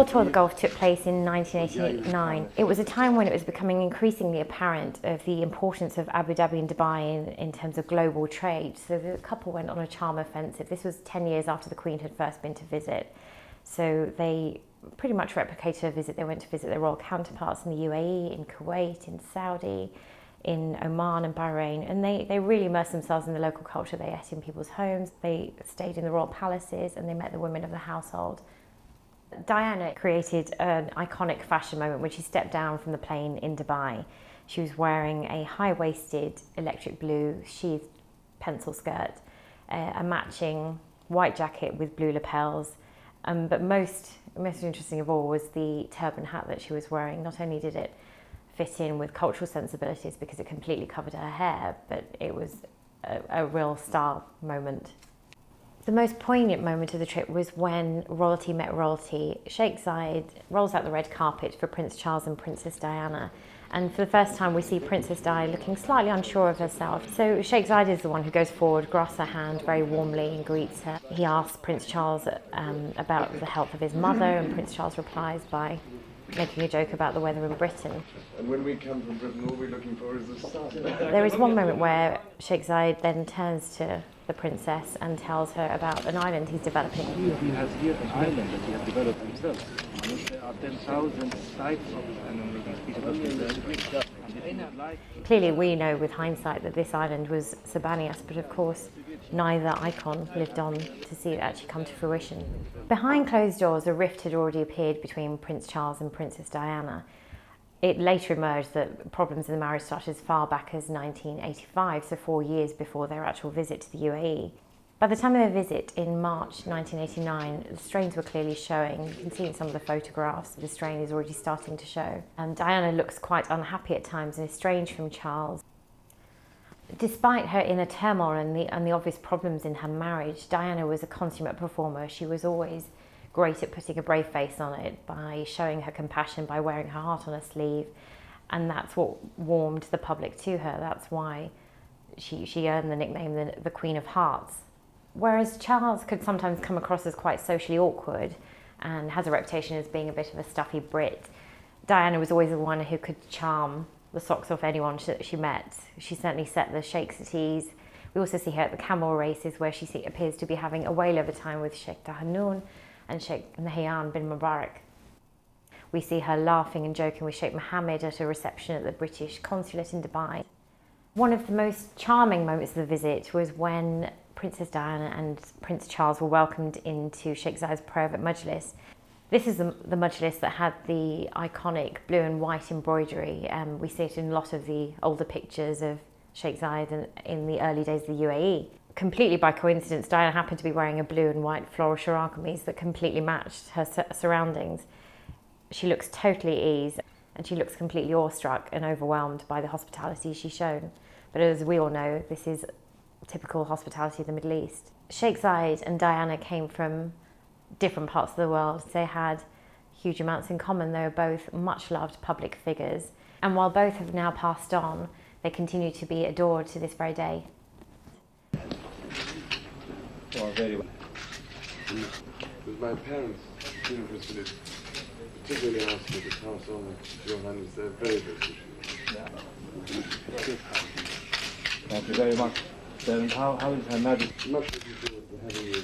World Tour of the Gulf took place in 1989. It was a time when it was becoming increasingly apparent of the importance of Abu Dhabi and Dubai in terms of global trade. So the couple went on a charm offensive. This was 10 years after the Queen had first been to visit. So they pretty much replicated her visit. They went to visit their royal counterparts in the UAE, in Kuwait, in Saudi, in Oman and Bahrain, and they really immersed themselves in the local culture. They ate in people's homes, they stayed in the royal palaces, and they met the women of the household. Diana created an iconic fashion moment when she stepped down from the plane in Dubai. She was wearing a high-waisted electric blue sheathed pencil skirt, a matching white jacket with blue lapels, but most interesting of all was the turban hat that she was wearing. Not only did it fit in with cultural sensibilities because it completely covered her hair, but it was a real star moment. The most poignant moment of the trip was when royalty met royalty. Sheikh Zayed rolls out the red carpet for Prince Charles and Princess Diana, and for the first time we see Princess Di looking slightly unsure of herself. So Sheikh Zayed is the one who goes forward, grasps her hand very warmly and greets her. He asks Prince Charles about the health of his mother, and Prince Charles replies by making a joke about the weather in Britain. And when we come from Britain, all we're looking for is the sun. There is one moment where Sheikh Zayed then turns to the princess and tells her about an island he's developing. He has here an island that he has developed himself. There are 10,000 sites of it, and we speak about himself. Clearly we know with hindsight that this island was Sibanias, but of course neither icon lived on to see it actually come to fruition. Behind closed doors, a rift had already appeared between Prince Charles and Princess Diana. It later emerged that problems in the marriage started as far back as 1985, so 4 years before their actual visit to the UAE. By the time of their visit in March 1989, the strains were clearly showing. You can see in some of the photographs the strain is already starting to show. And Diana looks quite unhappy at times and estranged from Charles. Despite her inner turmoil and the obvious problems in her marriage, Diana was a consummate performer. She was always great at putting a brave face on it, by showing her compassion, by wearing her heart on her sleeve, and that's what warmed the public to her. That's why she earned the nickname the Queen of Hearts. Whereas Charles could sometimes come across as quite socially awkward and has a reputation as being a bit of a stuffy Brit, Diana was always the one who could charm the socks off anyone she met. She certainly set the sheikhs at ease. We also see her at the camel races, where she appears to be having a whale of a time with Sheikh Tahanoun and Sheikh Nahyan bin Mubarak. We see her laughing and joking with Sheikh Mohammed at a reception at the British consulate in Dubai. One of the most charming moments of the visit was when Princess Diana and Prince Charles were welcomed into Sheikh Zayed's private majlis. This is the majlis that had the iconic blue and white embroidery. We see it in a lot of the older pictures of Sheikh Zayed in the early days of the UAE. Completely by coincidence, Diana happened to be wearing a blue and white floral shara kameez that completely matched her surroundings. She looks totally at ease, and she looks completely awestruck and overwhelmed by the hospitality she's shown. But as we all know, this is typical hospitality of the Middle East. Sheikh Zayed and Diana came from different parts of the world. They had huge amounts in common. They were both much loved public figures, and while both have now passed on, they continue to be adored to this very day. Oh, very well. With my parents interested in, particularly after the house owner, Johannes, they're very, very appreciative. Thank you very much. Then how is Her Majesty? Much looking forward to having you.